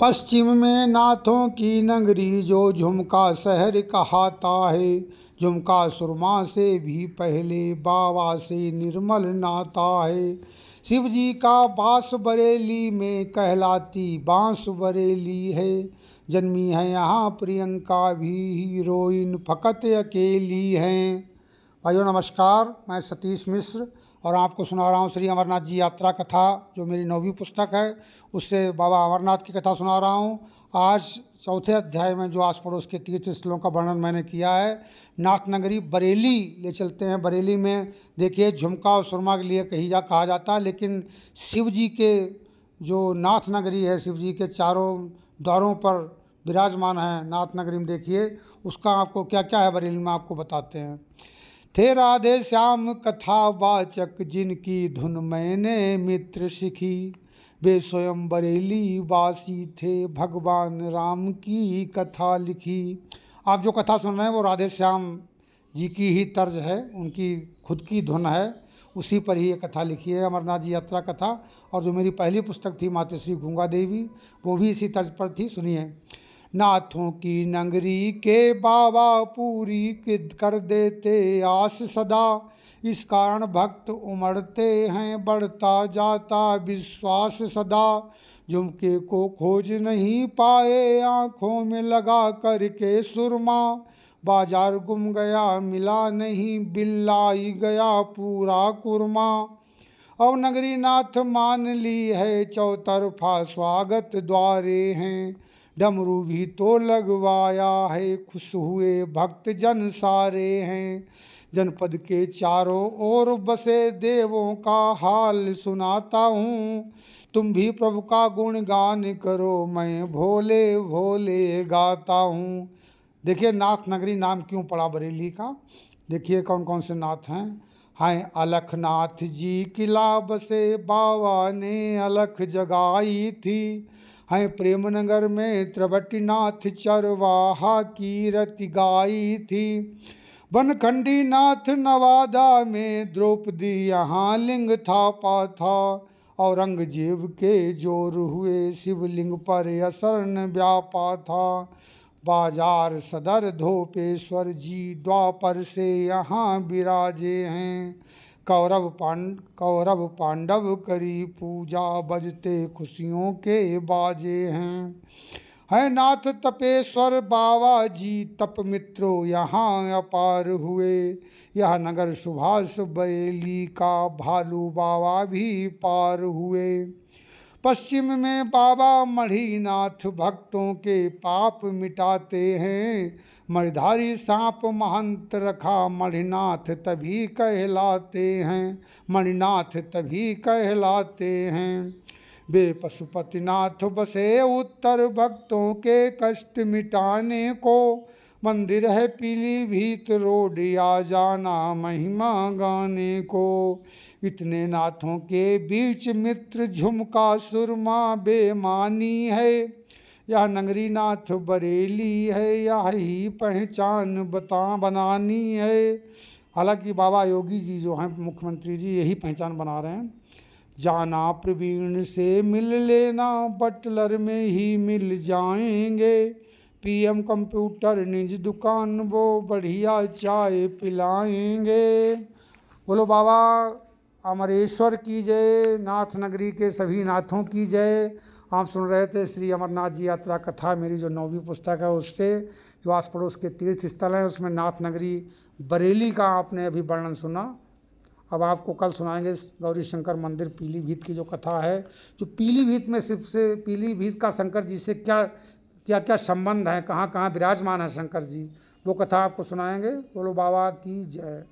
पश्चिम में नाथों की नगरी जो झुमका शहर कहाता है। झुमका सुरमा से भी पहले बाबा से निर्मल नाता है। शिव जी का बास बरेली में कहलाती बांस बरेली है। जन्मी है यहाँ प्रियंका भी हीरोइन फकत अकेली हैं। भाइयों नमस्कार, मैं सतीश मिश्र और आपको सुना रहा हूँ श्री अमरनाथ जी यात्रा कथा, जो मेरी 9वीं पुस्तक है, उससे बाबा अमरनाथ की कथा सुना रहा हूँ। आज चौथे अध्याय में जो आस पड़ोस के तीर्थ स्थलों का वर्णन मैंने किया है, नाथ नगरी बरेली ले चलते हैं। बरेली में देखिए झुमका और सुरमा के लिए कहा जाता है, लेकिन शिव जी के जो नाथ नगरी है, शिव जी के चारों द्वारों पर विराजमान है नाथ नगरी में, देखिए उसका आपको क्या क्या है बरेली में आपको बताते हैं। थे राधे श्याम कथा वाचक जिनकी धुन मैंने मित्र सीखी। वे स्वयं बरेली वासी थे, भगवान राम की कथा लिखी। आप जो कथा सुन रहे हैं वो राधे श्याम जी की ही तर्ज है, उनकी खुद की धुन है, उसी पर ही ये कथा लिखी है, अमरनाथ जी यात्रा कथा। और जो मेरी पहली पुस्तक थी मातश्री गंगा देवी, वो भी इसी तर्ज पर थी। सुनिए। नाथों की नगरी के बाबा पूरी कर देते आस सदा। इस कारण भक्त उमड़ते हैं, बढ़ता जाता विश्वास सदा। झुमके को खोज नहीं पाए, आंखों में लगा करके सुरमा। बाजार गुम गया मिला नहीं, बिल्लाई गया पूरा कुरमा। अब नगरी नाथ मान ली है, चौतरफा स्वागत द्वारे हैं। डमरू भी तो लगवाया है, खुश हुए भक्त जन सारे हैं। जनपद के चारों ओर बसे देवों का हाल सुनाता हूँ। तुम भी प्रभु का गुणगान करो, मैं भोले भोले गाता हूँ। देखिए नाथ नगरी नाम क्यों पड़ा बरेली का। देखिए कौन कौन से नाथ हैं अलखनाथ जी किला बसे, बाबा ने अलख जगाई थी। हैं प्रेमनगर में त्रिभट्टीनाथ, चरवाहा की रति गाई थी। बनखंडी नाथ नवादा में, द्रौपदी यहाँ लिंग थापा था। औरंगजेब के जोर हुए, शिवलिंग पर असर न व्यापा था। बाजार सदर धोपेश्वर जी, द्वापर से यहाँ विराजे हैं। कौरव पांडव करी पूजा, बजते खुशियों के बाजे हैं। है नाथ तपेश्वर बाबा जी, तप मित्रों यहाँ अपार हुए। यह नगर सुभाष बरेली का, भालू बाबा भी पार हुए। पश्चिम में बाबा मणिनाथ भक्तों के पाप मिटाते हैं। मणिधारी सांप महंत रखा, मणिनाथ तभी कहलाते हैं। मणिनाथ तभी कहलाते हैं। वे पशुपतिनाथ बसे उत्तर, भक्तों के कष्ट मिटाने को। मंदिर है पीलीभीत रोड, आ जाना महिमा गाने को। इतने नाथों के बीच मित्र, झुमका सुरमा बेमानी है। यह नगरी नाथ बरेली है, यही पहचान बनानी है। हालांकि बाबा योगी जी जो हैं मुख्यमंत्री जी, यही पहचान बना रहे हैं। जाना प्रवीण से मिल लेना, बटलर में ही मिल जाएंगे। पीएम कंप्यूटर निज दुकान, वो बढ़िया चाय पिलाएंगे। बोलो बाबा अमरेश्वर की जय, नाथ नगरी के सभी नाथों की जय। आप सुन रहे थे श्री अमरनाथ जी यात्रा कथा, मेरी जो 9वीं पुस्तक है, उससे जो आस पड़ोस के तीर्थ स्थल हैं उसमें नाथ नगरी बरेली का आपने अभी वर्णन सुना। अब आपको कल सुनाएंगे गौरी शंकर मंदिर पीलीभीत की जो कथा है, जो पीलीभीत में सिर्फ से पीलीभीत का शंकर जी से क्या क्या क्या संबंध है, कहाँ कहाँ विराजमान है शंकर जी, वो कथा आपको सुनाएंगे। बोलो बाबा की जय।